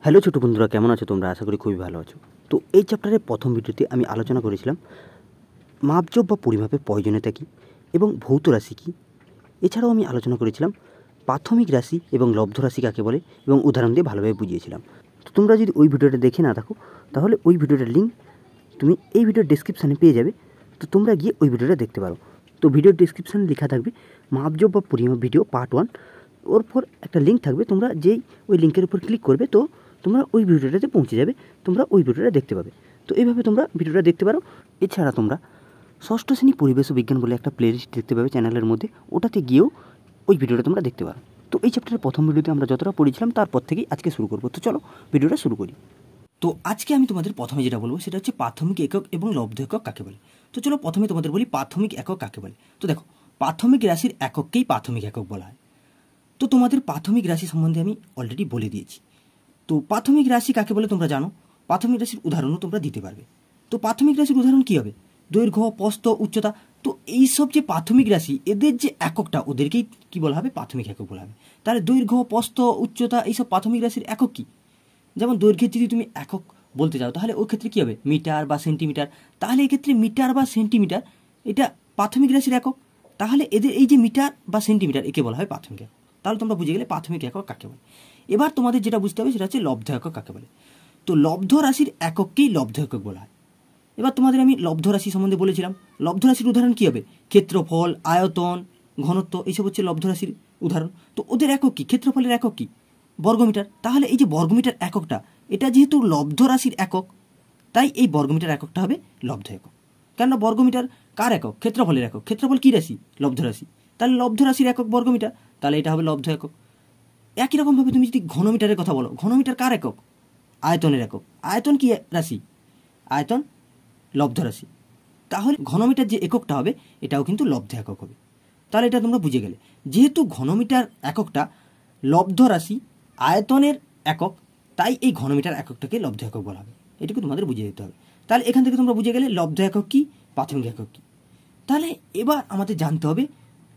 Hello ছোটো বন্ধুরা, কেমন আছো তোমরা? আশা করি খুবই ভালো আছো। তো এই চ্যাপ্টারের প্রথম ভিডিওতে আমি আলোচনা করেছিলাম মাপজোপ বা পরিমাপের প্রয়োজনীয়তা কী এবং ভৌত রাশি কী। এছাড়াও আমি আলোচনা করেছিলাম প্রাথমিক রাশি এবং লব্ধ রাশি কাকে বলে এবং উদাহরণ দিয়ে ভালোভাবে বুঝিয়েছিলাম। তো তোমরা যদি ওই ভিডিওটা দেখে না থাকো তাহলে ওই ভিডিওটার লিঙ্ক তুমি এই ভিডিওর ডেসক্রিপশানে পেয়ে যাবে। তো তোমরা গিয়ে ওই ভিডিওটা দেখতে পারো। তো ভিডিওর ডেসক্রিপশানে লেখা থাকবে মাপজোপ বা পরিমাপ ভিডিও পার্ট 1, ওর পর একটা লিঙ্ক থাকবে। তোমরা যেই ওই লিঙ্কের উপর ক্লিক করবে তো তোমরা ওই ভিডিওটাতে পৌঁছে যাবে, তোমরা ওই ভিডিওটা দেখতে পাবে। তো এইভাবে তোমরা ভিডিওটা দেখতে পারো। এছাড়া তোমরা ষষ্ঠ শ্রেণী পরিবেশ ও বিজ্ঞান বলে একটা প্লেলিস্ট দেখতে পাবে চ্যানেলের মধ্যে, ওটাতে গিয়েও ওই ভিডিওটা তোমরা দেখতে পারো। তো এই চ্যাপ্টারের প্রথম ভিডিওতে আমরা যতটা পড়েছিলাম তারপর থেকেই আজকে শুরু করবো। তো চলো ভিডিওটা শুরু করি। তো আজকে আমি তোমাদের প্রথমে যেটা বলবো সেটা হচ্ছে প্রাথমিক একক এবং লব্ধ একক কাকে বলে। তো চলো প্রথমে তোমাদের বলি প্রাথমিক একক কাকে বলে। তো দেখো, প্রাথমিক রাশির একককেই প্রাথমিক একক বলা হয়। তো তোমাদের প্রাথমিক রাশি সম্বন্ধে আমি অলরেডি বলে দিয়েছি। তো প্রাথমিক রাশি কাকে বলে তোমরা জানো, প্রাথমিক রাশির উদাহরণও তোমরা দিতে পারবে। তো প্রাথমিক রাশির উদাহরণ কী হবে? দৈর্ঘ্য, প্রস্থ, উচ্চতা। তো এইসব যে প্রাথমিক রাশি, এদের যে এককটা ওদেরকেই কী বলা হবে? প্রাথমিক একক বলা হবে। তাহলে দৈর্ঘ্য, প্রস্থ, উচ্চতা এইসব প্রাথমিক রাশির একক কী? যেমন দৈর্ঘ্যের যদি তুমি একক বলতে চাও তাহলে ওই ক্ষেত্রে কী হবে? মিটার বা সেন্টিমিটার। তাহলে এক্ষেত্রে মিটার বা সেন্টিমিটার এটা প্রাথমিক রাশির একক। তাহলে এদের এই যে মিটার বা সেন্টিমিটার একে বলা হয় প্রাথমিক একক। তাহলে তোমরা বুঝে গেলে প্রাথমিক একক কাকে বলে। এবার তোমাদের যেটা বুঝতে হবে সেটা হচ্ছে লব্ধ একক কাকে বলে। তো লব্ধ রাশির একককেই লব্ধ একক বলা হয়। এবার তোমাদের আমি লব্ধ রাশি সম্বন্ধে বলেছিলাম। লব্ধ রাশির উদাহরণ কী হবে? ক্ষেত্রফল, আয়তন, ঘনত্ব, এইসব হচ্ছে লব্ধ রাশির উদাহরণ। তো ওদের একক কী? ক্ষেত্রফলের একক কী? বর্গমিটার। তাহলে এই যে বর্গমিটার এককটা, এটা যেহেতু লব্ধ রাশির একক, তাই এই বর্গমিটার এককটা হবে লব্ধ একক। কেননা বর্গমিটার কার একক? ক্ষেত্রফলের একক। ক্ষেত্রফল কী রাশি? লব্ধ রাশি। তাহলে লব্ধ রাশির একক বর্গমিটার, তাহলে এটা হবে লব্ধ একক। একই রকমভাবে তুমি যদি ঘনমিটারের কথা বলো, ঘনমিটার কার একক? আয়তনের একক। আয়তন কি রাশি? আয়তন লব্ধ রাশি। তাহলে ঘনমিটার যে এককটা হবে এটাও কিন্তু লব্ধ একক হবে। তাহলে এটা তোমরা বুঝে গেলে, যেহেতু ঘনমিটার এককটা লব্ধ রাশি, আয়তনের একক, তাই এই ঘনমিটার এককটাকে লব্ধ একক বলা হবে। এটুকু তোমাদের বুঝিয়ে দিতে হবে। তাহলে এখান থেকে তোমরা বুঝে গেলে লব্ধ একক কী, প্রাথমিক একক কী। তাহলে এবার আমাদের জানতে হবে,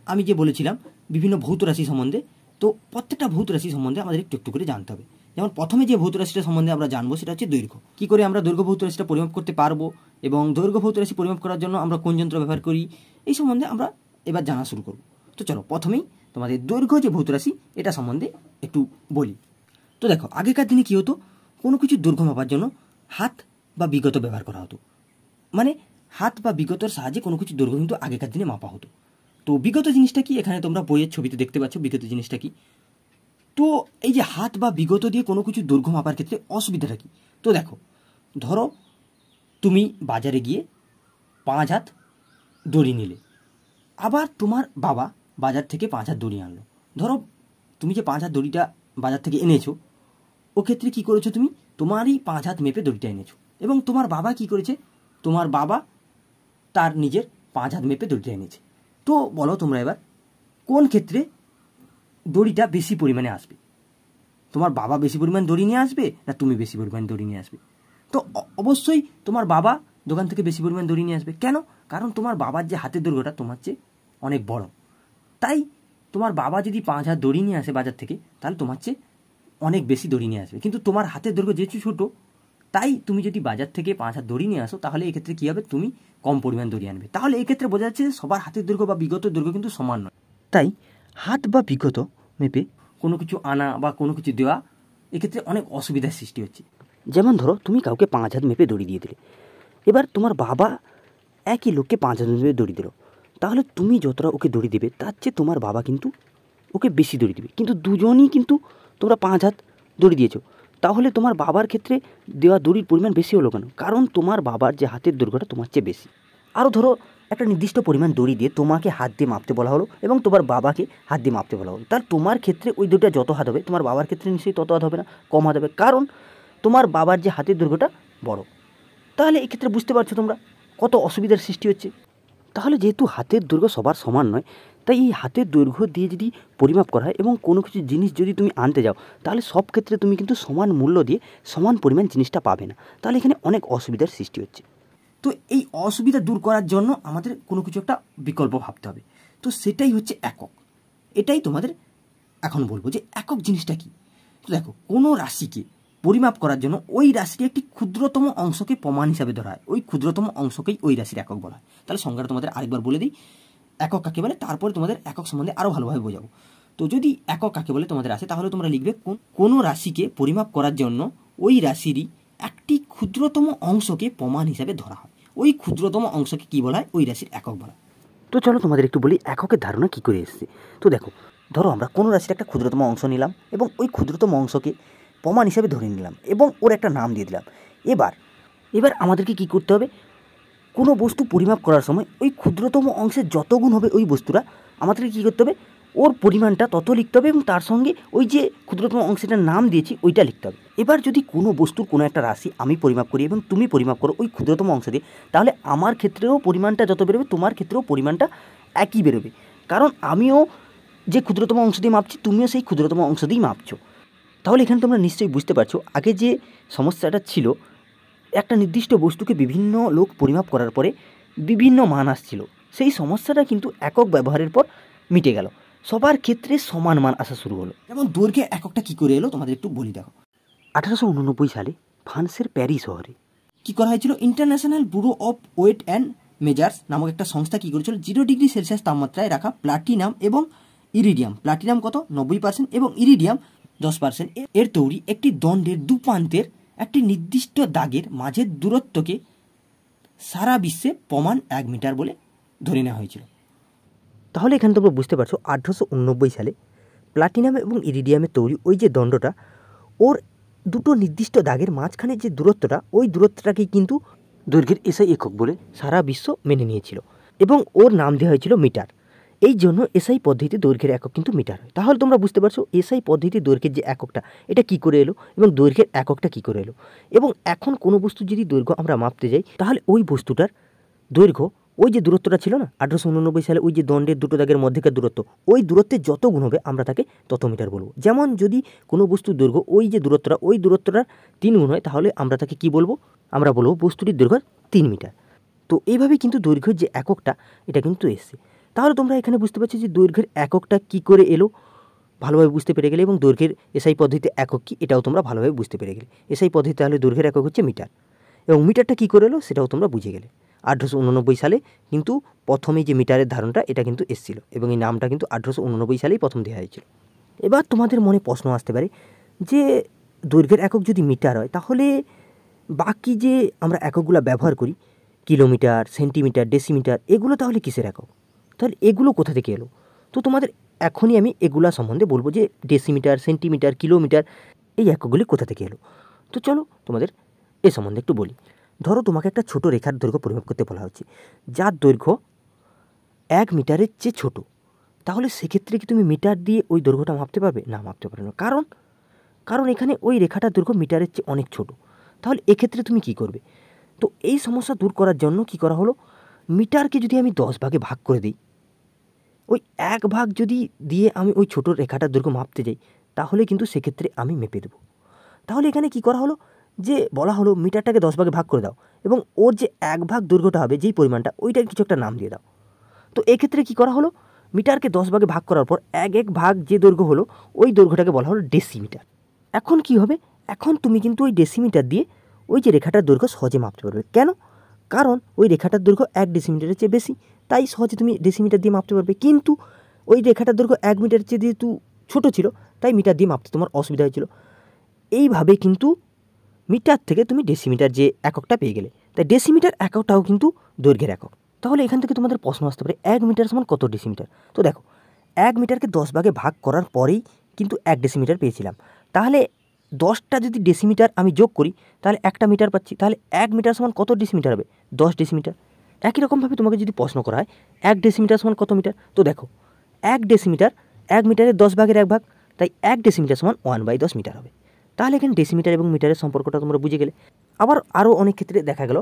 আমি যে বলেছিলাম বিভিন্ন ভৌত রাশি সম্বন্ধে, তো প্রত্যেকটা ভৌত রাশি সম্বন্ধে আমাদের একটু একটু করে জানতে হবে। যেমন প্রথমে যে ভৌত রাশিটা সম্বন্ধে আমরা জানবো সেটা হচ্ছে দৈর্ঘ্য। কী করে আমরা দৈর্ঘ্য ভৌত রাশিটা পরিমাপ করতে পারবো এবং দৈর্ঘ্য ভৌত রাশি পরিমাপ করার জন্য আমরা কোন যন্ত্র ব্যবহার করি, এই সম্বন্ধে আমরা এবার জানা শুরু করব। তো চলো প্রথমেই তোমাদের দৈর্ঘ্য যে ভৌত রাশি এটা সম্বন্ধে একটু বলি। তো দেখো, আগেকার দিনে কী হতো? কোনো কিছু দৈর্ঘ্য মাপার জন্য হাত বা বিগত ব্যবহার করা হতো। মানে হাত বা বিগতর সাহায্যে কোনো কিছু দৈর্ঘ্য কিন্তু আগেকার দিনে মাপা হতো। তো বিগত জিনিসটা কি? এখানে তোমরা বইয়ের ছবিতে দেখতে পাচ্ছ বিগত জিনিসটা কি। তো এই যে হাত বা বিগত দিয়ে কোনো কিছু দৈর্ঘ্য মাপার ক্ষেত্রে অসুবিধাটা কী? তো দেখো, ধরো তুমি বাজারে গিয়ে 5 হাত দড়ি নিলে, আবার তোমার বাবা বাজার থেকে 5 হাত দড়ি আনলো। ধরো তুমি যে 5 হাত দড়িটা বাজার থেকে এনেছো, ও ক্ষেত্রে কী করেছো? তুমি তোমারই 5 হাত মেপে দড়িটা এনেছো। এবং তোমার বাবা কি করেছে? তোমার বাবা তার নিজের 5 হাত মেপে দড়িটা এনেছে। তো বলো তোমরা এবার কোন ক্ষেত্রে দড়িটা বেশি পরিমাণে আসবে? তোমার বাবা বেশি পরিমাণ দড়ি নিয়ে আসবে না তুমি বেশি পরিমাণ দড়ি নিয়ে আসবে? তো অবশ্যই তোমার বাবা দোকান থেকে বেশি পরিমাণ দড়ি নিয়ে আসবে। কেন? কারণ তোমার বাবার যে হাতের দৈর্ঘ্যটা তোমার চেয়ে অনেক বড়। তাই তোমার বাবা যদি 5 হাত দড়ি নিয়ে আসে বাজার থেকে, তাহলে তোমার চেয়ে অনেক বেশি দড়ি নিয়ে আসবে। কিন্তু তোমার হাতের দৈর্ঘ্য যেহেতু ছোটো, তাই তুমি যদি বাজার থেকে 5 হাত দড়ি নিয়ে আসো, তাহলে এক্ষেত্রে কী হবে? তুমি কম পরিমাণ দড়ি আনবে। তাহলে এক্ষেত্রে বোঝা যাচ্ছে সবার হাতের দৈর্ঘ্য বা বিগত দৈর্ঘ্য কিন্তু সমান নয়। তাই হাত বা বিগত মেপে কোনো কিছু আনা বা কোনো কিছু দেওয়া এক্ষেত্রে অনেক অসুবিধার সৃষ্টি হচ্ছে। যেমন ধরো তুমি কাউকে 5 হাত মেপে দড়ি দিয়ে দিলে, এবার তোমার বাবা একই লোককে 5 হাত মেপে দড়ি দিল, তাহলে তুমি যতটা ওকে দড়ি দেবে তার চেয়ে তোমার বাবা কিন্তু ওকে বেশি দড়ি দেবে। কিন্তু দুজনই কিন্তু তোমরা 5 হাত দড়ি দিয়েছো, তাহলে তোমার বাবার ক্ষেত্রে দেওয়া দড়ির পরিমাণ বেশি হলো কেন? কারণ তোমার বাবার যে হাতের দৈর্ঘ্যটা তোমার চেয়ে বেশি। আরও ধরো একটা নির্দিষ্ট পরিমাণ দড়ি দিয়ে তোমাকে হাত দিয়ে মাপতে বলা হলো এবং তোমার বাবাকে হাত দিয়ে মাপতে বলা হলো। তার তোমার ক্ষেত্রে ওই দড়িটা যত হাত হবে, তোমার বাবার ক্ষেত্রে নিশ্চয়ই তত হাত হবে না, কম হাত হবে, কারণ তোমার বাবার যে হাতের দৈর্ঘ্যটা বড়। তাহলে এক্ষেত্রে বুঝতে পারছো তোমরা কত অসুবিধার সৃষ্টি হচ্ছে। তাহলে যেহেতু হাতের দৈর্ঘ্য সবার সমান নয়, তাই এই হাতের দৈর্ঘ্য দিয়ে যদি পরিমাপ করা হয় এবং কোনো কিছু জিনিস যদি তুমি আনতে যাও, তাহলে সব ক্ষেত্রে তুমি কিন্তু সমান মূল্য দিয়ে সমান পরিমাণ জিনিসটা পাবে না। তাহলে এখানে অনেক অসুবিধার সৃষ্টি হচ্ছে। তো এই অসুবিধা দূর করার জন্য আমাদের কোনো কিছু একটা বিকল্প ভাবতে হবে। তো সেটাই হচ্ছে একক। এটাই তোমাদের এখন বলবো যে একক জিনিসটা কী। তো দেখো, কোনো রাশিকে পরিমাপ করার জন্য ওই রাশির একটি ক্ষুদ্রতম অংশকে প্রমাণ হিসাবে ধরা হয়, ওই ক্ষুদ্রতম অংশকেই ওই রাশির একক বলা হয়। তাহলে সংজ্ঞাটা তোমাদের আরেকবার বলে দিই, একক কাকে বলে, তারপরে তোমাদের একক সম্বন্ধে আরও ভালোভাবে বোঝাবো। তো যদি একক কাকে বলে তোমাদের আসে, তাহলে তোমরা লিখবে কোনো রাশিকে পরিমাপ করার জন্য ওই রাশিরই একটি ক্ষুদ্রতম অংশকে প্রমাণ হিসাবে ধরা হয়, ওই ক্ষুদ্রতম অংশকে কী বলা হয়, ওই রাশির একক বলা হয়। তো চলো তোমাদের একটু বলি এককের ধারণা কী করে এসেছে। তো দেখো, ধরো আমরা কোনো রাশির একটা ক্ষুদ্রতম অংশ নিলাম এবং ওই ক্ষুদ্রতম অংশকে প্রমাণ হিসাবে ধরে নিলাম এবং ওর একটা নাম দিয়ে দিলাম। এবার আমাদেরকে কী করতে হবে, কোনো বস্তু পরিমাপ করার সময় ওই ক্ষুদ্রতম অংশের যত গুণ হবে ওই বস্তুটা, আমাদেরকে কী করতে হবে, ওর পরিমাণটা তত লিখতে হবে এবং তার সঙ্গে ওই যে ক্ষুদ্রতম অংশটার নাম দিয়েছি ওইটা লিখতে হবে। এবার যদি কোনো বস্তুর কোনো একটা রাশি আমি পরিমাপ করি এবং তুমি পরিমাপ করো ওই ক্ষুদ্রতম অংশ দিয়ে, তাহলে আমার ক্ষেত্রেও পরিমাণটা যত বেরোবে তোমার ক্ষেত্রেও পরিমাণটা একই বেরোবে, কারণ আমিও যে ক্ষুদ্রতম অংশ দিয়ে মাপছি তুমিও সেই ক্ষুদ্রতম অংশ দিয়েই মাপছো। তাহলে এখানে তোমরা নিশ্চয়ই বুঝতে পারছো আগে যে সমস্যাটা ছিল, একটা নির্দিষ্ট বস্তুকে বিভিন্ন লোক পরিমাপ করার পরে বিভিন্ন মান আসছিল, সেই সমস্যাটা কিন্তু একক ব্যবহারের পর মিটে গেল, সবার ক্ষেত্রে সমান মান আসা শুরু হলো। যেমন দৈর্ঘ্যের এককটা কী করে এলো তোমাদের একটু বলি। দেখো, 1889 সালে ফ্রান্সের প্যারিস শহরে কী করা হয়েছিল, international bureau of weight and measures নামক একটা সংস্থা কী করেছিল, 0 ডিগ্রি সেলসিয়াস তাপমাত্রায় রাখা প্লাটিনাম এবং ইরিডিয়াম, প্লাটিনাম কত 90% এবং ইরিডিয়াম 10% এর তৈরি একটি দণ্ডের দুপ্রান্তের একটি নির্দিষ্ট দাগের মাঝের দূরত্বকে সারা বিশ্বে প্রমাণ 1 মিটার বলে ধরে নেওয়া হয়েছিল। তাহলে এখানে তোমরা বুঝতে পারছো 1889 সালে প্লাটিনাম এবং ইরিডিয়ামের তৈরি ওই যে দণ্ডটা, ওর দুটো নির্দিষ্ট দাগের মাঝখানে যে দূরত্বটা, ওই দূরত্বটাকেই কিন্তু দৈর্ঘ্যের এসআই একক বলে সারা বিশ্ব মেনে নিয়েছিল এবং ওর নাম দেওয়া হয়েছিল মিটার। এই জন্য এসআই পদ্ধতিতে দৈর্ঘ্যের একক কিন্তু মিটার হয়। তাহলে তোমরা বুঝতে পারছো এসআই পদ্ধতিতে দৈর্ঘ্যের যে এককটা এটা কী করে এলো এবং দৈর্ঘ্যের এককটা কী করে এলো। এবং এখন কোনো বস্তু যদি দৈর্ঘ্য আমরা মাপতে যাই, তাহলে ওই বস্তুটার দৈর্ঘ্য ওই যে দূরত্বটা ছিল না 1889 সালে, ওই যে দণ্ডের দুটো দাগের মধ্যেকার দূরত্ব, ওই দূরত্বের যত গুণ হবে আমরা তাকে তত মিটার বলবো। যেমন যদি কোনো বস্তুর দৈর্ঘ্য ওই যে দূরত্বটা, ওই দূরত্বটার 3 গুণ হয়, তাহলে আমরা তাকে কী বলবো, আমরা বলবো বস্তুটির দৈর্ঘ্য 3 মিটার। তো এইভাবে কিন্তু দৈর্ঘ্যের যে এককটা এটা কিন্তু এসছে। তাহলে তোমরা এখানে বুঝতে পারছো যে দৈর্ঘ্যের এককটা কী করে এলো, ভালোভাবে বুঝতে পেরে গেলে, এবং দৈর্ঘ্যের এসআই পদ্ধতিতে একক কী এটাও তোমরা ভালোভাবে বুঝতে পেরে গেলে। এসআই পদ্ধতি তাহলে দৈর্ঘ্যের একক হচ্ছে মিটার, এবং মিটারটা কী করে এলো সেটাও তোমরা বুঝে গেলে। 1889 সালে কিন্তু প্রথমেই যে মিটারের ধারণটা এটা কিন্তু এসেছিলো এবং এই নামটা কিন্তু 1889 সালেই প্রথম দেওয়া হয়েছিল। এবার তোমাদের মনে প্রশ্ন আসতে পারে যে দৈর্ঘ্যের একক যদি মিটার হয়, তাহলে বাকি যে আমরা এককগুলো ব্যবহার করি, কিলোমিটার, সেন্টিমিটার, ডেসিমিটার, এগুলো তাহলে কিসের একক, তাহলে এগুলো কোথা থেকে এলো? তো তোমাদের এখনই আমি এগুলা সম্বন্ধে বলবো যে ডেসিমিটার, সেন্টিমিটার, কিলোমিটার, এই এককগুলি কোথা থেকে এলো। তো চলো তোমাদের এ সম্বন্ধে একটু বলি। ধরো তোমাকে একটা ছোট রেখার দৈর্ঘ্য পরিমাপ করতে বলা হচ্ছে, যার দৈর্ঘ্য 1 মিটারের চেয়ে ছোট, তাহলে সেক্ষেত্রে কি তুমি মিটার দিয়ে ওই দৈর্ঘ্যটা মাপতে পারবে? না, মাপতে পারবে না। কারণ এখানে ওই রেখাটার দৈর্ঘ্য মিটারের চেয়ে অনেক ছোট। তাহলে এক্ষেত্রে তুমি কি করবে? তো এই সমস্যা দূর করার জন্য কি করা হলো, মিটারকে যদি আমি 10 ভাগে ভাগ করে দিই, ওই 1 ভাগ যদি দিয়ে আমি ওই ছোটো রেখাটার দৈর্ঘ্য মাপতে যাই, তাহলে কিন্তু সেক্ষেত্রে আমি মেপে দেবো। তাহলে এখানে কি করা হলো, যে বলা হলো মিটারটাকে 10 ভাগে ভাগ করে দাও এবং ওর যে 1 ভাগ দৈর্ঘ্যটা হবে, যেই পরিমাণটা, ওইটার কিছু একটা নাম দিয়ে দাও। তো এক্ষেত্রে কি করা হলো, মিটারকে 10 ভাগে ভাগ করার পর 1 ভাগ যে দৈর্ঘ্য হলো, ওই দৈর্ঘ্যটাকে বলা হলো ডেসিমিটার। এখন কি হবে, এখন তুমি কিন্তু ওই ডেসিমিটার দিয়ে ওই যে রেখাটার দৈর্ঘ্য সহজে মাপতে পারবে। কেন? কারণ ওই রেখাটার দৈর্ঘ্য 1 ডেসিমিটারের চেয়ে বেশি, তাই সহজে তুমি ডেসিমিটার দিয়ে মাপতে পারবে। কিন্তু ওই রেখাটার দৈর্ঘ্য 1 মিটারের চেয়ে যেহেতু ছোটো ছিল, তাই মিটার দিয়ে মাপতে তোমার অসুবিধা হয়েছিল। এইভাবে কিন্তু মিটার থেকে তুমি ডেসিমিটার যে এককটা পেয়ে গেলে, তাই ডেসিমিটার এককটাও কিন্তু দৈর্ঘ্যের একক। তাহলে এখান থেকে তোমাদের প্রশ্ন আসতে পারে 1 মিটার সমান কত ডেসিমিটার? তো দেখো, 1 মিটারকে 10 ভাগে ভাগ করার পরেই কিন্তু 1 ডেসিমিটার পেয়েছিলাম। তাহলে 10টা যদি ডেসিমিটার আমি যোগ করি, তাহলে 1টা মিটার পাচ্ছি। তাহলে 1 মিটার সমান কত ডেসিমিটার হবে? 10 ডেসিমিটার। একই রকমভাবে তোমাকে যদি প্রশ্ন করা হয় 1 ডেসিমিটার সমান কত মিটার, তো দেখো 1 ডেসিমিটার 1 মিটারের 10 ভাগের 1 ভাগ, তাই 1 ডেসিমিটার সমান 1/10 মিটার হবে। তাহলে এখানে ডেসিমিটার এবং মিটারের সম্পর্কটা তোমরা বুঝে গেলে। আবার আরও অনেক ক্ষেত্রে দেখা গেল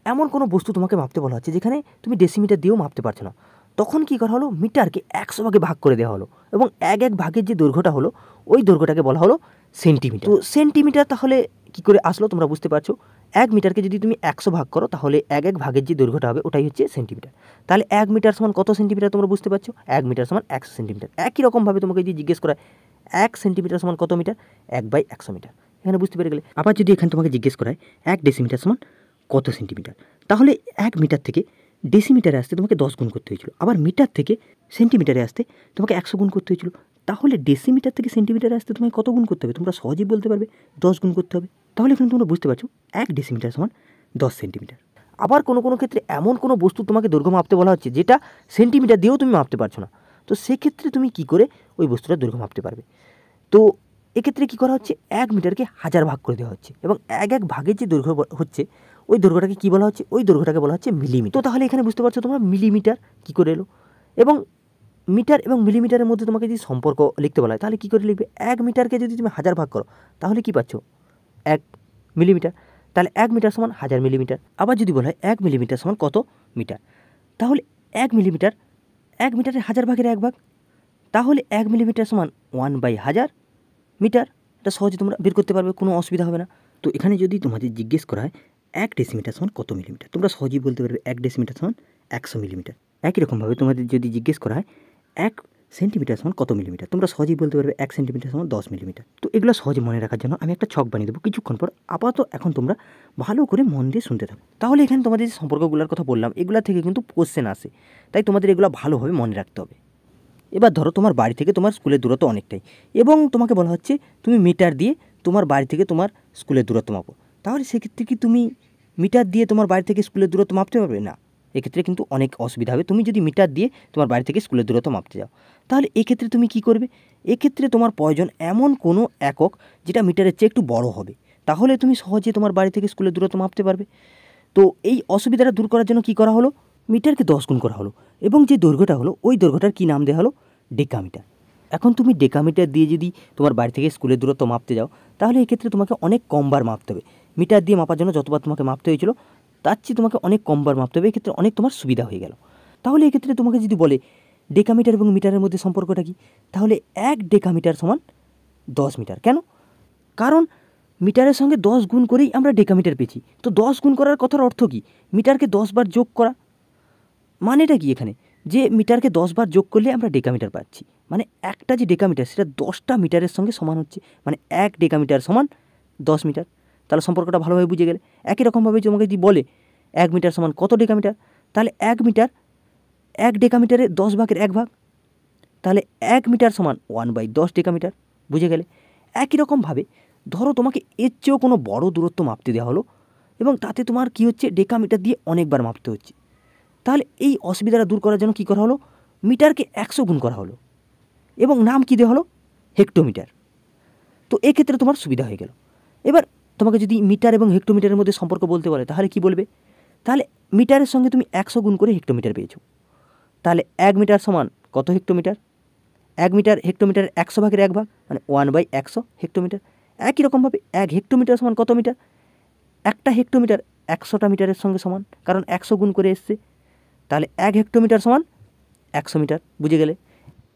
এমন কোনো বস্তু তোমাকে মাপতে বলা হচ্ছে যেখানে তুমি ডেসিমিটার দিয়েও মাপতে পারছো না, তখন কী করা হলো, মিটারকে 100 ভাগে ভাগ করে দেওয়া হলো এবং 1 ভাগের যে দৈর্ঘ্যটা হলো, ওই দৈর্ঘ্যটাকে বলা হলো সেন্টিমিটার। তো সেন্টিমিটার তাহলে কী করে আসলো তোমরা বুঝতে পারছো, 1 মিটারকে যদি তুমি 100 ভাগ করো, তাহলে 1 ভাগের যে দৈর্ঘ্যটা হবে ওটাই হচ্ছে সেন্টিমিটার। তাহলে 1 মিটার সমান কত সেন্টিমিটার তোমরা বুঝতে পারছো, 1 মিটার সমান 100 সেন্টিমিটার। একই রকমভাবে তোমাকে যদি জিজ্ঞেস করা 1 সেন্টিমিটার সমান কত মিটার, 1/100 মিটার। এখানে বুঝতে পেরে গেলে। আবার যদি এখানে তোমাকে জিজ্ঞেস করায় 1 ডেসিমিটার সমান কত সেন্টিমিটার, তাহলে 1 মিটার থেকে ডেসিমিটারে আসতে তোমাকে 10 গুণ করতে হয়েছিল, আবার মিটার থেকে সেন্টিমিটারে আসতে তোমাকে 100 গুণ করতে হয়েছিল। তাহলে ডেসিমিটার থেকে সেন্টিমিটারে আসতে তোমাকে কত গুণ করতে হবে? তোমরা সহজেই বলতে পারবে 10 গুণ করতে হবে। তাহলে এখানে তোমরা বুঝতে পারছো 1 ডেসিমিটার সমান 10 সেন্টিমিটার। আবার কোনো ক্ষেত্রে এমন কোনো বস্তু তোমাকে দৈর্ঘ্য মাপতে বলা হচ্ছে যেটা সেন্টিমিটার দিয়েও তুমি মাপতে পারছো না, তো সেক্ষেত্রে তুমি কি করে ওই বস্তুটার দৈর্ঘ্য মাপতে পারবে? তো এক্ষেত্রে কী করা হচ্ছে, 1 মিটারকে 1000 ভাগ করে দেওয়া হচ্ছে এবং এক ভাগের যে দৈর্ঘ্য হচ্ছে ওই দৈর্ঘ্যটাকে কী বলা হচ্ছে, ওই দৈর্ঘ্যটাকে বলা হচ্ছে মিলিমিটার। তো তাহলে এখানে বুঝতে পারছো তোমরা মিলিমিটার কী করে এলো, এবং মিটার এবং মিলিমিটারের মধ্যে তোমাকে যদি সম্পর্ক লিখতে বলা হয় তাহলে কী করে লিখবে? 1 মিটারকে যদি তুমি 1000 ভাগ করো তাহলে কী পাচ্ছ? 1 মিলিমিটার। তাহলে 1 মিটার সমান 1000 মিলিমিটার। আবার যদি বলা হয় 1 মিলিমিটার সমান কত মিটার, তাহলে 1 মিলিমিটার 1 মিটারের 1000 ভাগের 1 ভাগ, তাহলে 1 মিলিমিটার সমান 1/1000 মিটার। এটা সহজে তোমরা বের করতে পারবে, কোনো অসুবিধা হবে না। তো এখানে যদি তোমাদের জিজ্ঞেস করা হয় 1 ডেসিমিটার সমান কত মিলিমিটার, তোমরা সহজেই বলতে পারবে 1 ডেসিমিটার সমান 100 মিলিমিটার। একই রকমভাবে তোমাদের যদি জিজ্ঞেস করা হয় 1 সেন্টিমিটার সমান কত মিলিমিটার, তোমরা সহজেই বলতে পারবে 1 সেন্টিমিটার সমান 10 মিলিমিটার। তো এগুলো সহজে মনে রাখার জন্য আমি একটা ছক বানিয়ে দেবো কিছুক্ষণ পর। আপাতত এখন তোমরা ভালো করে মন দিয়ে শুনতে থাকো। তাহলে এখানে তোমাদের যে সম্পর্কগুলোর কথা বললাম এগুলা থেকে কিন্তু কোশ্চেন আসে, তাই তোমাদের এগুলো ভালোভাবে মনে রাখতে হবে। এবার ধরো তোমার বাড়ি থেকে তোমার স্কুলের দূরত্ব অনেকটাই, এবং তোমাকে বলা হচ্ছে তুমি মিটার দিয়ে তোমার বাড়ি থেকে তোমার স্কুলের দূরত্ব মাপো। তাহলে সেক্ষেত্রে কি তুমি মিটার দিয়ে তোমার বাড়ি থেকে স্কুলের দূরত্ব মাপতে পারবে না? এক্ষেত্রে কিন্তু অনেক অসুবিধা হবে। তুমি যদি মিটার দিয়ে তোমার বাড়ি থেকে স্কুলের দূরত্ব মাপতে যাও তাহলে এক্ষেত্রে তুমি কি করবে? এক্ষেত্রে তোমার প্রয়োজন এমন কোনো একক যেটা মিটারের চেয়ে একটু বড় হবে, তাহলে তুমি সহজে তোমার বাড়ি থেকে স্কুলের দূরত্ব মাপতে পারবে। তো এই অসুবিধাটা দূর করার জন্য কী করা হলো, মিটারকে 10 গুণ করা হলো এবং যে দৈর্ঘ্যটা হলো ওই দৈর্ঘ্যটার কী নাম দেওয়া হলো? ডেকামিটার। এখন তুমি ডেকামিটার দিয়ে যদি তোমার বাড়ি থেকে স্কুলের দূরত্ব মাপতে যাও তাহলে এক্ষেত্রে তোমাকে অনেক কমবার মাপতে হবে। মিটার দিয়ে মাপার জন্য যতবার তোমাকে মাপতে হয়েছিল তার চেয়ে তোমাকে অনেক কমবার মাপতে হবে, এক্ষেত্রে অনেক তোমার সুবিধা হয়ে গেল। তাহলে এক্ষেত্রে তোমাকে যদি বলে ডেকামিটার এবং মিটারের মধ্যে সম্পর্কটা কী, তাহলে 1 ডেকামিটার সমান 10 মিটার। কেন? কারণ মিটারের সঙ্গে 10 গুণ করেই আমরা ডেকামিটার পেয়েছি। তো 10 গুণ করার কথার অর্থ কী? মিটারকে 10 বার যোগ করা। মানেটা কি এখানে? যে মিটারকে 10 বার যোগ করলে আমরা ডেকামিটার পাচ্ছি, মানে একটা যে ডেকামিটার সেটা 10টা মিটারের সঙ্গে সমান হচ্ছে, মানে 1 ডেকামিটার সমান 10 মিটার। তাহলে সম্পর্কটা ভালোভাবে বুঝে গেলে। একই রকমভাবে তোমাকে যদি বলে 1 মিটার সমান কত ডেকামিটার, তাহলে 1 মিটার 1 ডেকামিটারের 10 ভাগের 1 ভাগ, তাহলে 1 মিটার সমান 1/10 ডেকামিটার। বুঝে গেলে। একই রকমভাবে ধরো তোমাকে এর চেয়েও কোনো বড় দূরত্ব মাপতে দেওয়া হলো এবং তাতে তোমার কী হচ্ছে, ডেকামিটার দিয়ে অনেকবার মাপতে হচ্ছে। তাহলে এই অসুবিধাটা দূর করার জন্য কী করা হলো, মিটারকে 100 গুণ করা হলো এবং নাম কী দেওয়া হলো? হেক্টোমিটার। তো এক্ষেত্রে তোমার সুবিধা হয়ে গেল। এবার তোমাকে যদি মিটার এবং হেক্টোমিটারের মধ্যে সম্পর্ক বলতে বলে তাহলে কি বলবে? তাহলে মিটারের সঙ্গে তুমি 100 গুণ করে হেক্টোমিটার পেয়েছো, তাহলে 1 মিটার সমান কত হেক্টোমিটার? 1 মিটার হেক্টোমিটারের 100 ভাগের 1 ভাগ, মানে 1/100 হেক্টোমিটার। একই রকমভাবে 1 হেক্টোমিটার সমান কত মিটার? একটা হেক্টোমিটার 100টা মিটারের সঙ্গে সমান, কারণ 100 গুণ করে এসছে। তাহলে 1 হেক্টোমিটার সমান 100 মিটার। বুঝে গেলে।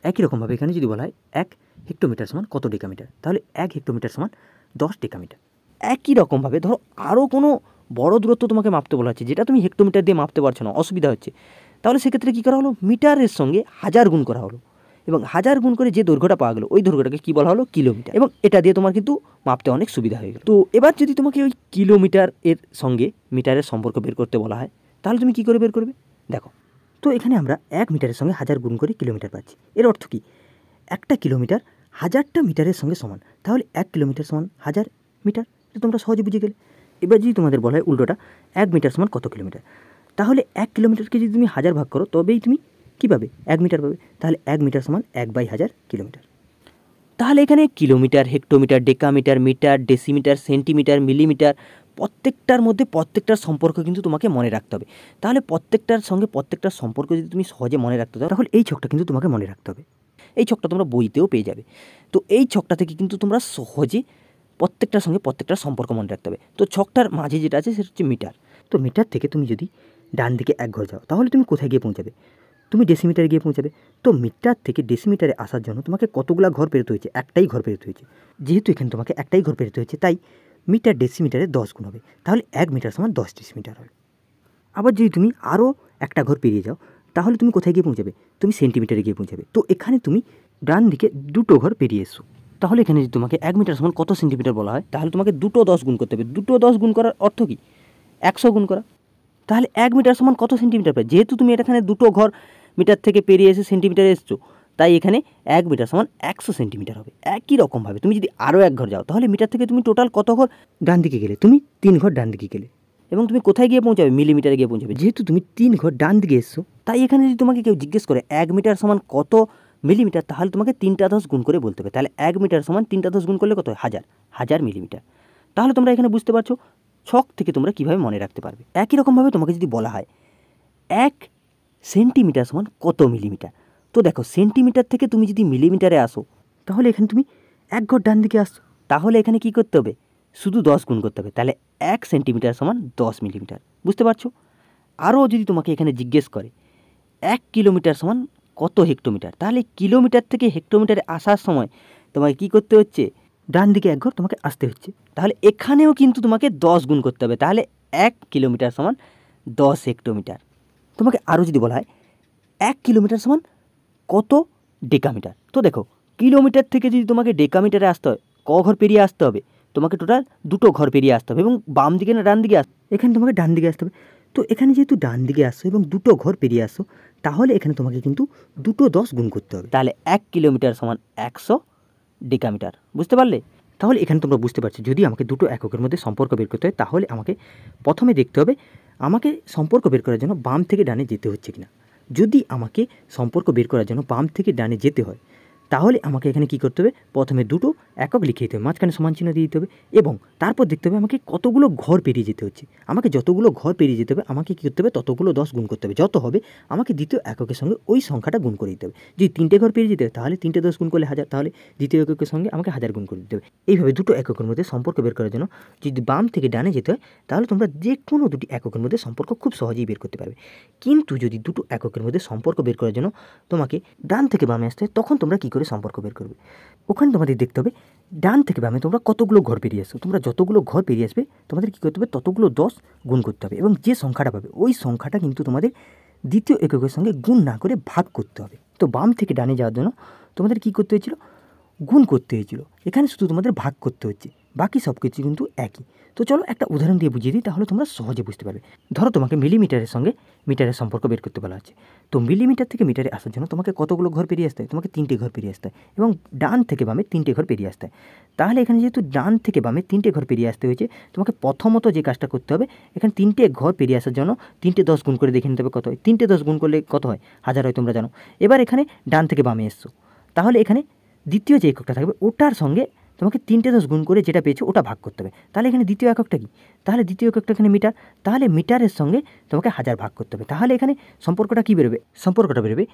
একই রকমভাবে এখানে যদি বলা হয় 1 হেক্টোমিটার সমান কত ডেকামিটার, তাহলে 1 হেক্টোমিটার সমান 10 ডেকামিটার। একই রকমভাবে ধরো আরও কোনো বড় দূরত্ব তোমাকে মাপতে বলা হচ্ছে যেটা তুমি হেক্টোমিটার দিয়ে মাপতে পারছো না, অসুবিধা হচ্ছে, তাহলে সেক্ষেত্রে কী করা হলো, মিটারের সঙ্গে 1000 গুণ করা হলো এবং 1000 গুণ করে যে দৈর্ঘ্যটা পাওয়া গেলো ওই দৈর্ঘ্যটাকে কী বলা হলো? কিলোমিটার। এবং এটা দিয়ে তোমার কিন্তু মাপতে অনেক সুবিধা হয়ে গেল। তো এবার যদি তোমাকে ওই কিলোমিটার এর সঙ্গে মিটারের সম্পর্ক বের করতে বলা হয় তাহলে তুমি কী করে বের করবে? দেখো, তো এখানে আমরা 1 মিটারের সঙ্গে 1000 গুণ করে কিলোমিটার পাচ্ছি। এর অর্থ কী? একটা কিলোমিটার 1000টা মিটারের সঙ্গে সমান, তাহলে 1 কিলোমিটার সমান 1000 মিটার। তো তোমরা সহজে বুঝে গেলে। এবার যদি তোমাদের বলা হয় উল্টোটা, 1 মিটার সমান কত কিলোমিটার, তাহলে 1 কিলোমিটারকে যদি তুমি 1000 ভাগ করো তবেই তুমি কী পাবে? 1 মিটার পাবে। তাহলে 1 মিটার সমান 1/1000 কিলোমিটার। তাহলে এখানে kilometre, hectometre, decametre, metre, decimetre, centimetre, millimetre, প্রত্যেকটার মধ্যে প্রত্যেকটার সম্পর্ক কিন্তু তোমাকে মনে রাখতে হবে। তাহলে প্রত্যেকটার সঙ্গে প্রত্যেকটার সম্পর্ক যদি তুমি সহজে মনে রাখতে চাও তাহলে এই ছকটা কিন্তু তোমাকে মনে রাখতে হবে। এই ছকটা তোমরা বইতেও পেয়ে যাবে। তো এই ছকটা থেকে কিন্তু তোমরা সহজে প্রত্যেকটার সঙ্গে প্রত্যেকটার সম্পর্ক মনে রাখতে হবে। তো ছকটার মাঝে যেটা আছে সেটা হচ্ছে মিটার। তো মিটার থেকে তুমি যদি ডান দিকে 1 ঘর যাও তাহলে তুমি কোথায় গিয়ে পৌঁছাবে? তুমি ডেসিমিটারে গিয়ে পৌঁছাবে। তো মিটার থেকে ডেসিমিটারে আসার জন্য তোমাকে কতগুলো ঘর পেরোতে হয়েছে? একটাই ঘর পেরোতে হয়েছে। যেহেতু এখানে তোমাকে একটাই ঘর পেরোতে হয়েছে তাই মিটার ডেসিমিটারে 10 গুণ হবে, তাহলে 1 মিটার সমান 10 ডেসিমিটার হবে। আবার যদি তুমি আরও একটা ঘর পেরিয়ে যাও তাহলে তুমি কোথায় গিয়ে পৌঁছাবে? তুমি সেন্টিমিটারে গিয়ে পৌঁছাবে। তো এখানে তুমি ডান দিকে 2টো ঘর পেরিয়ে এসো। তাহলে এখানে যদি তোমাকে 1 মিটার সমান কত সেন্টিমিটার বলা হয়, তাহলে তোমাকে দুটো 10 গুণ করতে হবে। দুটো 10 গুণ করার অর্থ কি? 100 গুণ করা। তাহলে 1 মিটার সমান কত সেন্টিমিটার পাবে? যেহেতু তুমি এখানে দুটো ঘর মিটার থেকে পেরিয়ে এসে সেন্টিমিটারে এসছো, তাই এখানে 1 মিটার সমান 100 সেন্টিমিটার হবে। একই রকমভাবে তুমি যদি আরও এক ঘর যাও, তাহলে মিটার থেকে তুমি টোটাল কত ঘর ডান দিকে গেলে? তুমি 3 ঘর ডান দিকে গেলে। এবং তুমি কোথায় গিয়ে পৌঁছাবে? মিলিমিটারে গিয়ে পৌঁছাবে। যেহেতু তুমি 3 ঘর ডান দিকে এসছো, তাই এখানে যদি তোমাকে কেউ জিজ্ঞেস করে 1 মিটার সমান কত মিলিমিটার, তাহলে তোমাকে 3টা 10 গুণ করে বলতে হবে। তাহলে 1 মিটার সমান 3টা 10 গুণ করলে কত হয়? 1000 মিলিমিটার। তাহলে তোমরা এখানে বুঝতে পারছো ছক থেকে তোমরা কীভাবে মনে রাখতে পারবে। একই রকমভাবে তোমাকে যদি বলা হয় 1 সেন্টিমিটার সমান কত মিলিমিটার, তো দেখো সেন্টিমিটার থেকে তুমি যদি মিলিমিটারে আসো, তাহলে এখানে তুমি 1 ঘর ডান দিকে আসছো, তাহলে এখানে কি করতে হবে? শুধু 10 গুণ করতে হবে। তাহলে 1 সেন্টিমিটার সমান 10 মিলিমিটার। বুঝতে পারছো? আরও যদি তোমাকে এখানে জিজ্ঞেস করে 1 কিলোমিটার সমান কত হেক্টোমিটার, তাহলে কিলোমিটার থেকে হেক্টোমিটারে আসার সময় তোমাকে কি করতে হচ্ছে? ডান দিকে 1 ঘর তোমাকে আসতে হচ্ছে। তাহলে এখানেও কিন্তু তোমাকে 10 গুণ করতে হবে। তাহলে 1 কিলোমিটার সমান 10 হেক্টোমিটার। তোমাকে আরও যদি বলা হয় 1 কিলোমিটার সমান কত ডেকামিটার, তো দেখো কিলোমিটার থেকে যদি তোমাকে ডেকামিটারে আসতে হয়, ক ঘর পেরিয়ে আসতে হবে? তোমাকে টোটাল দুটো ঘর পেরিয়ে আসতে হবে। এবং বাম দিকে না ডান দিকে এখানে তোমাকে ডান দিকে আসতে হবে। তো এখানে যেহেতু ডান দিকে আসছো এবং দুটো ঘর পেরিয়ে আসছো, তাহলে এখানে তোমাকে কিন্তু দুটো 10 গুণ করতে হবে। তাহলে 1 কিলোমিটার সমান 100 ডেকামিটার। বুঝতে পারলে? তাহলে এখানে তোমরা বুঝতে পারছো, যদি আমাকে দুটো এককের মধ্যে সম্পর্ক বের করতে হয়, তাহলে আমাকে প্রথমে দেখতে হবে আমাকে সম্পর্ক বের করার জন্য বাম থেকে ডানে যেতে হচ্ছে কিনা। যদি আমাকে সম্পর্ক বের করার জন্য বাম থেকে ডানে যেতে হয়, তাহলে আমাকে এখানে কি করতে হবে? প্রথমে দুটো একক লিখে দিতে হবে, মাঝখানে সমান চিহ্ন দিয়ে দিতে হবে, এবং তারপর দেখতে হবে আমাকে কতগুলো ঘর পেরিয়ে যেতে হচ্ছে। আমাকে যতগুলো ঘর পেরিয়ে যেতে হবে, আমাকে কী করতে হবে? ততগুলো 10 গুণ করতে হবে। যত হবে আমাকে দ্বিতীয় এককের সঙ্গে ওই সংখ্যাটা গুণ করে দিতে হবে। যদি 3টে ঘর পেরিয়ে যেতে হবে, তাহলে 3টে 10 গুণ করলে 1000, তাহলে দ্বিতীয় এককের সঙ্গে আমাকে 1000 গুণ করে দিতে হবে। এইভাবে দুটো এককের মধ্যে সম্পর্ক বের করার জন্য যদি বাম থেকে ডানে যেতে হয়, তাহলে তোমরা যে কোনো দুটি এককের মধ্যে সম্পর্ক খুব সহজেই বের করতে পারবে। কিন্তু যদি দুটো এককের মধ্যে সম্পর্ক বের করার জন্য তোমাকে ডান থেকে বামে আসতে হয়, তখন তোমরা কী করে সম্পর্ক বের করবে? ওখানে তোমাদের দেখতে হবে ডান থেকে বামে তোমরা কতগুলো ঘর পেরিয়ে আসছো। তোমরা যতগুলো ঘর পেরিয়ে আসবে, তোমাদের কী করতে হবে? ততগুলো 10 গুণ করতে হবে, এবং যে সংখ্যাটা পাবে ওই সংখ্যাটা কিন্তু তোমাদের দ্বিতীয় এককের সঙ্গে গুণ না করে ভাগ করতে হবে। তো বাম থেকে ডানে যাওয়ার জন্য তোমাদের কী করতে হয়েছিল? গুণ করতে হয়েছিল। এখানে শুধু তোমাদের ভাগ করতে হচ্ছে, বাকি সব কিছু কিন্তু একই। তো চলো একটা উদাহরণ দিয়ে বুঝিয়ে দিই, তাহলে তোমরা সহজে বুঝতে পারবে। ধরো তোমাকে মিলিমিটারের সঙ্গে মিটারের সম্পর্ক বের করতে বলা হচ্ছে। তো মিলিমিটার থেকে মিটারে আসার জন্য তোমাকে কতগুলো ঘর পেরিয়ে আসতে হয়? তোমাকে 3টে ঘর পেরিয়ে আসতে হয়, এবং ডান থেকে বামে 3টে ঘর পেরিয়ে আসতে হয়। তাহলে এখানে যেহেতু ডান থেকে বামে 3টে ঘর পেরিয়ে আসতে হয়েছে, তোমাকে প্রথমত যে কাজটা করতে হবে, এখানে 3টে ঘর পেরিয়ে আসার জন্য 3টে 10 গুণ করে দেখে নিতে হবে কত হয়। 3টে 10 গুণ করলে কত হয়? 1000 হয়, তোমরা জানো। এবার এখানে ডান থেকে বামে এসছো, তাহলে এখানে দ্বিতীয় যে এককটা থাকবে ওটার সঙ্গে তোমাকে 3টে 10 গুণ করে যেটা পেয়েছো ওটা ভাগ করতে হবে। তাহলে এখানে দ্বিতীয় এককটা কি? তাহলে দ্বিতীয় এককটা এখানে মিটার, তাহলে মিটারের সঙ্গে তোমাকে 1000 ভাগ করতে হবে। তাহলে এখানে সম্পর্কটা কী বেরোবে? সম্পর্কটা বেরোবে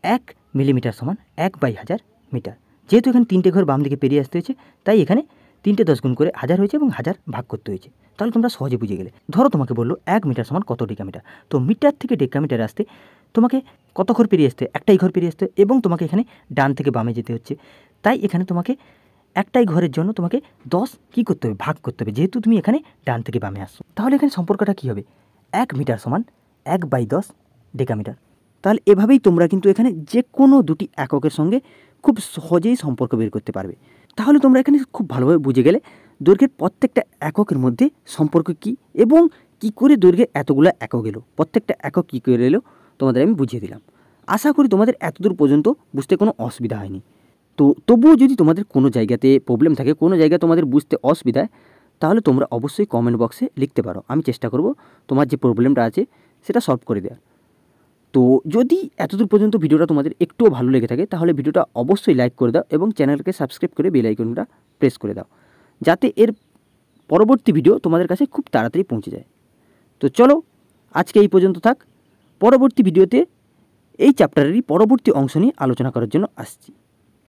1 মিলিমিটার সমান 1/1000 মিটার। যেহেতু এখানে 3টে ঘর বাম দিকে পেরিয়ে আসতে হয়েছে, তাই এখানে 3টে 10 গুণ করে 1000 হয়েছে এবং 1000 ভাগ করতে হয়েছে। তাহলে তোমরা সহজে বুঝে গেলে। ধরো তোমাকে বললো 1 মিটার সমান কত ডেকামিটার। তো মিটার থেকে ডেকামিটারে আসতে তোমাকে কত ঘর পেরিয়ে আসতে? একটাই ঘর পেরিয়ে আসতে, এবং তোমাকে এখানে ডান থেকে বামে যেতে হচ্ছে। তাই এখানে তোমাকে একটাই ঘরের জন্য তোমাকে 10 কী করতে হবে? ভাগ করতে হবে, যেহেতু তুমি এখানে ডান থেকে বামে আসছো। তাহলে এখানে সম্পর্কটা কী হবে? 1 মিটার সমান 1/10 ডেকামিটার। তাহলে এভাবেই তোমরা কিন্তু এখানে যে কোনো দুটি এককের সঙ্গে খুব সহজেই সম্পর্ক বের করতে পারবে। তাহলে তোমরা এখানে খুব ভালোভাবে বুঝে গেলে দৈর্ঘ্যের প্রত্যেকটা এককের মধ্যে সম্পর্ক কী, এবং কী করে দৈর্ঘ্যের এতগুলো একক এলো, প্রত্যেকটা একক কী করে এলো তোমাদের আমি বুঝিয়ে দিলাম। আশা করি তোমাদের এতদূর পর্যন্ত বুঝতে কোনো অসুবিধা হয়নি। তো তবুও যদি তোমাদের কোনো জায়গাতে প্রবলেম থাকে, কোনো জায়গায় তোমাদের বুঝতে অসুবিধা হয়, তাহলে তোমরা অবশ্যই কমেন্ট বক্সে লিখতে পারো। আমি চেষ্টা করব তোমার যে প্রবলেমটা আছে সেটা সলভ করে দেওয়ার। তো যদি এতদূর পর্যন্ত ভিডিওটা তোমাদের একটুও ভালো লেগে থাকে, তাহলে ভিডিওটা অবশ্যই লাইক করে দাও এবং চ্যানেলকে সাবস্ক্রাইব করে বেল আইকনটা প্রেস করে দাও, যাতে এর পরবর্তী ভিডিও তোমাদের কাছে খুব তাড়াতাড়ি পৌঁছে যায়। তো চলো আজকে এই পর্যন্ত থাক। পরবর্তী ভিডিওতে এই চ্যাপ্টারেরই পরবর্তী অংশ নিয়ে আলোচনা করার জন্য আসছি।